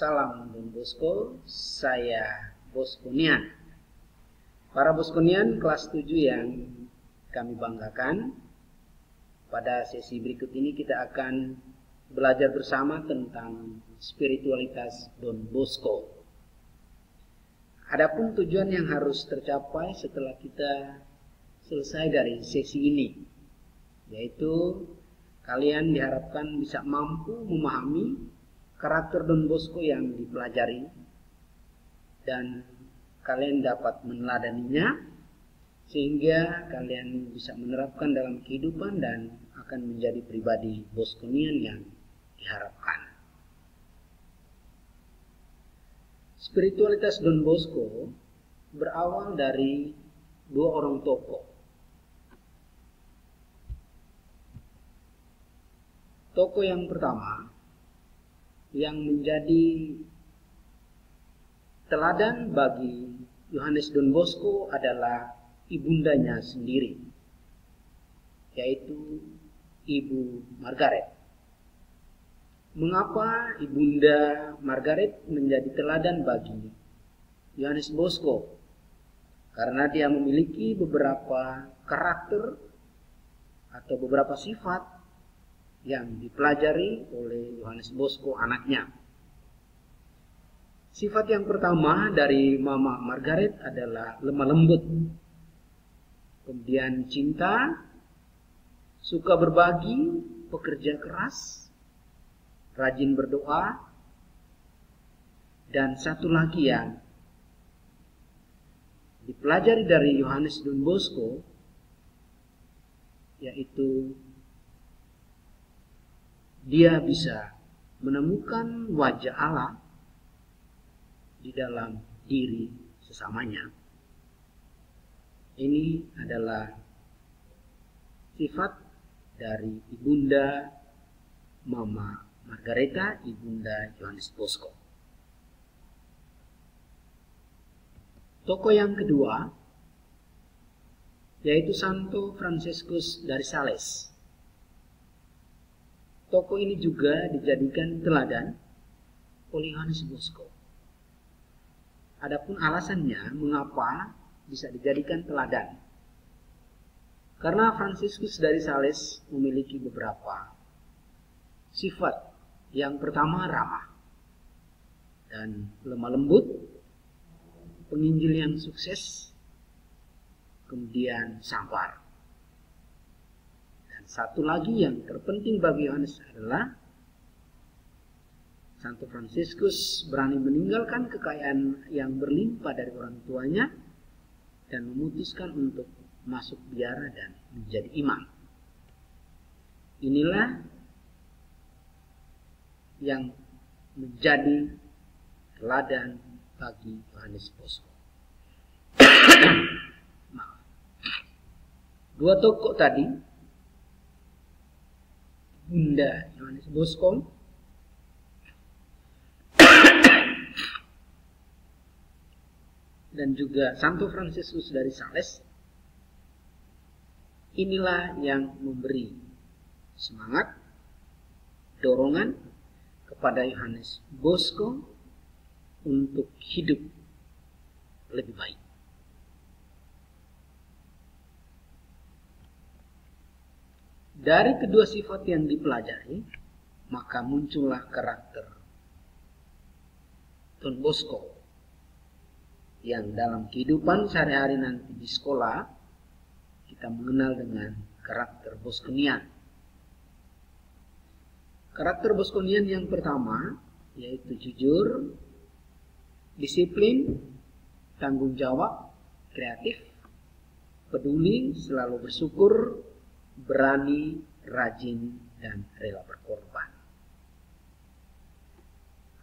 Salam Don Bosco, saya Boskonian. Para Boskonian kelas 7 yang kami banggakan, pada sesi berikut ini kita akan belajar bersama tentang spiritualitas Don Bosco. Adapun tujuan yang harus tercapai setelah kita selesai dari sesi ini, yaitu kalian diharapkan bisa mampu memahami karakter Don Bosco yang dipelajari dan kalian dapat meneladaninya sehingga kalian bisa menerapkan dalam kehidupan dan akan menjadi pribadi Boskonian yang diharapkan. Spiritualitas Don Bosco berawal dari dua orang tokoh. Tokoh yang pertama yang menjadi teladan bagi Yohanes Don Bosco adalah ibundanya sendiri, yaitu Ibu Margaret. Mengapa Ibunda Margaret menjadi teladan bagi Yohanes Bosco? Karena dia memiliki beberapa karakter atau beberapa sifat yang dipelajari oleh Yohanes Bosco anaknya. Sifat yang pertama dari Mama Margaret adalah lemah lembut, kemudian cinta, suka berbagi, pekerja keras, rajin berdoa, dan satu lagi yang dipelajari dari Yohanes Don Bosco, yaitu dia bisa menemukan wajah Allah di dalam diri sesamanya. Ini adalah sifat dari Ibunda Mama Margareta, Ibunda Yohanes Bosco. Tokoh yang kedua yaitu Santo Fransiskus dari Sales. Tokoh ini juga dijadikan teladan oleh Yohanes Bosco. Adapun alasannya mengapa bisa dijadikan teladan, karena Fransiskus dari Sales memiliki beberapa sifat. Yang pertama ramah dan lemah lembut, penginjil yang sukses, kemudian sabar. Dan satu lagi yang terpenting bagi Yohanes adalah Santo Fransiskus berani meninggalkan kekayaan yang berlimpah dari orang tuanya dan memutuskan untuk masuk biara dan menjadi imam. Inilah yang menjadi teladan bagi Yohanes Bosco. Dua tokoh tadi, Bunda Yohanes Bosco dan juga Santo Fransiskus dari Sales, inilah yang memberi semangat, dorongan kepada Yohanes Bosco untuk hidup lebih baik. Dari kedua sifat yang dipelajari, maka muncullah karakter Don Bosco yang dalam kehidupan sehari-hari nanti di sekolah kita mengenal dengan karakter Boskonian. Karakter Boskonian yang pertama yaitu jujur, disiplin, tanggung jawab, kreatif, peduli, selalu bersyukur, berani, rajin, dan rela berkorban.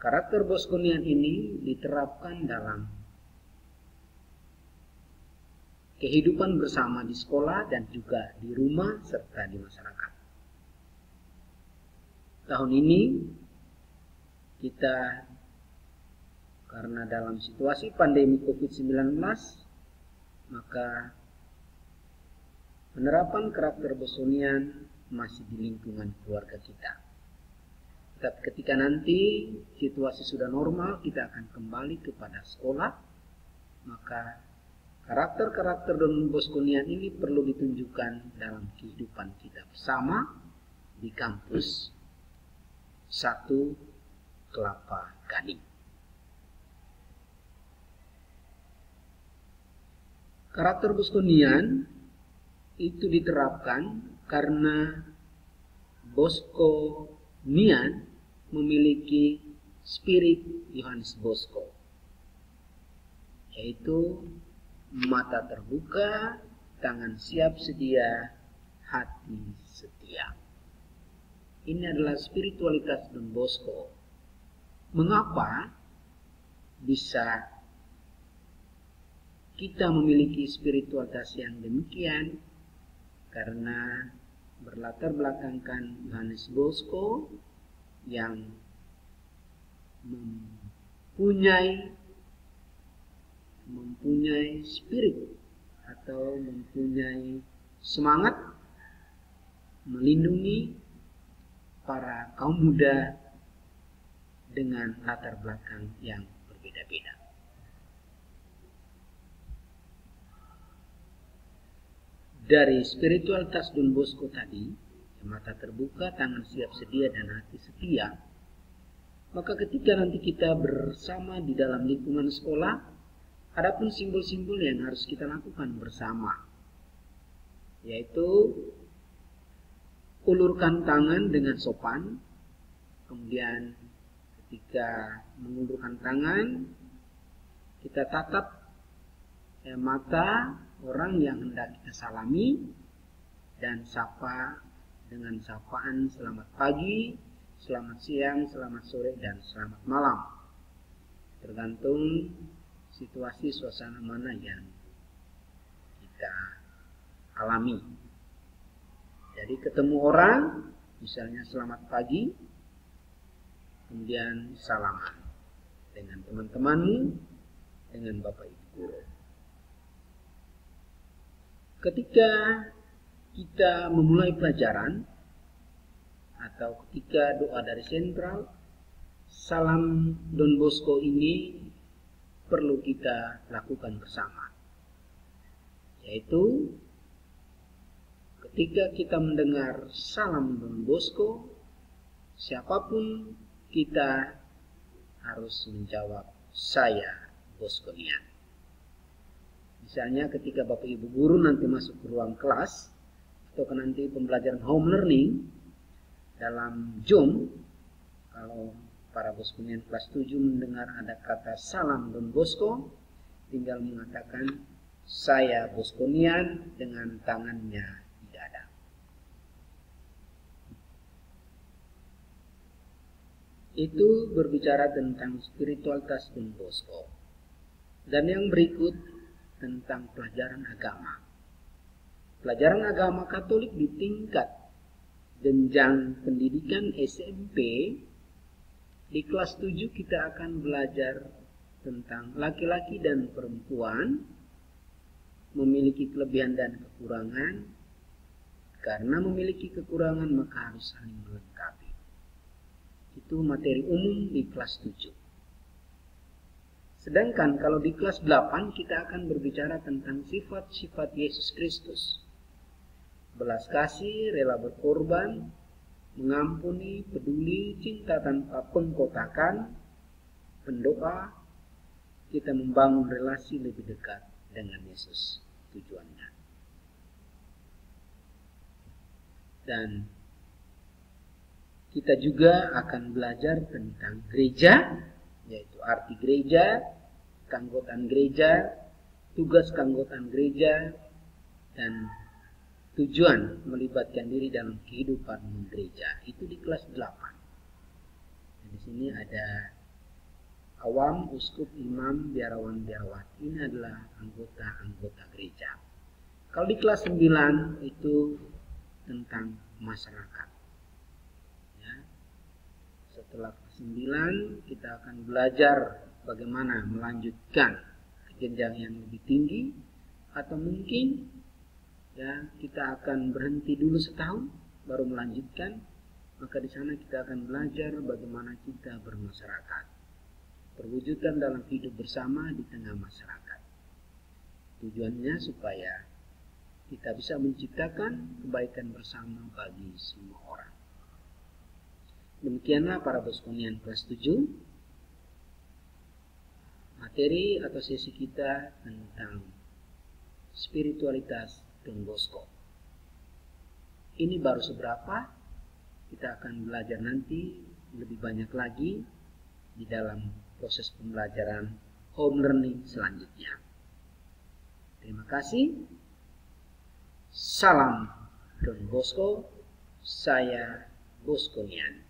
Karakter Boskonian ini diterapkan dalam kehidupan bersama di sekolah dan juga di rumah serta di masyarakat. Tahun ini kita, karena dalam situasi pandemi COVID-19, maka penerapan karakter Bosonian masih di lingkungan keluarga kita. Ketika nanti situasi sudah normal, kita akan kembali kepada sekolah, maka karakter-karakter Don Bosconian ini perlu ditunjukkan dalam kehidupan kita bersama di kampus 1 Kelapa Gading. Karakter Bosconian itu diterapkan karena Bosconian memiliki spirit Yohanes Bosco, yaitu mata terbuka, tangan siap sedia, hati setia. Ini adalah spiritualitas Don Bosco. Mengapa bisa kita memiliki spiritualitas yang demikian? Karena berlatar belakangkan Yohanes Bosco yang mempunyai spirit atau mempunyai semangat melindungi para kaum muda dengan latar belakang yang berbeda-beda. Dari spiritualitas Don Bosco tadi, mata terbuka, tangan siap sedia, dan hati setia, maka ketika nanti kita bersama di dalam lingkungan sekolah, ada pun simbol-simbol yang harus kita lakukan bersama, yaitu ulurkan tangan dengan sopan. Kemudian ketika mengulurkan tangan, kita tatap mata orang yang hendak kita salami dan sapa dengan sapaan selamat pagi, selamat siang, selamat sore, dan selamat malam. Tergantung situasi suasana mana yang kita alami. Jadi ketemu orang, misalnya selamat pagi, kemudian salaman dengan teman-temanmu, dengan Bapak Ibu guru. Ketika kita memulai pelajaran atau ketika doa dari sentral, salam Don Bosco ini perlu kita lakukan bersama, yaitu ketika kita mendengar salam Don Bosco, siapapun kita harus menjawab, saya Bosconian. Misalnya ketika Bapak Ibu guru nanti masuk ke ruang kelas atau nanti pembelajaran home learning dalam Zoom, kalau para Bosconian kelas 7 mendengar ada kata salam Don Bosco, tinggal mengatakan saya Bosconian dengan tangannya di dada. Itu berbicara tentang spiritualitas Don Bosco. Dan yang berikut tentang pelajaran agama. Pelajaran agama Katolik di tingkat jenjang pendidikan SMP, di kelas 7 kita akan belajar tentang laki-laki dan perempuan memiliki kelebihan dan kekurangan. Karena memiliki kekurangan maka harus saling melengkapi. Itu materi umum di kelas 7. Sedangkan kalau di kelas 8 kita akan berbicara tentang sifat-sifat Yesus Kristus. Belas kasih, rela berkorban, mengampuni, peduli, cinta tanpa pengkotakan, pendoa, kita membangun relasi lebih dekat dengan Yesus tujuannya. Dan kita juga akan belajar tentang gereja, yaitu arti gereja, keanggotaan gereja, tugas keanggotaan gereja, dan tujuan melibatkan diri dalam kehidupan gereja. Itu di kelas 8. Dan di sini ada awam, uskup, imam, biarawan, biarawati. Ini adalah anggota-anggota gereja. Kalau di kelas 9 itu tentang masyarakat. Ya. Setelah 9 kita akan belajar bagaimana melanjutkan ke jenjang yang lebih tinggi, atau mungkin ya kita akan berhenti dulu setahun baru melanjutkan, maka di sana kita akan belajar bagaimana kita bermasyarakat, perwujudan dalam hidup bersama di tengah masyarakat. Tujuannya supaya kita bisa menciptakan kebaikan bersama bagi semua orang. Demikianlah para boskonian kelas 7, materi atau sesi kita tentang spiritualitas Don Bosco. Ini baru seberapa, kita akan belajar nanti lebih banyak lagi di dalam proses pembelajaran home learning selanjutnya. Terima kasih. Salam Don Bosco, saya Boskonian.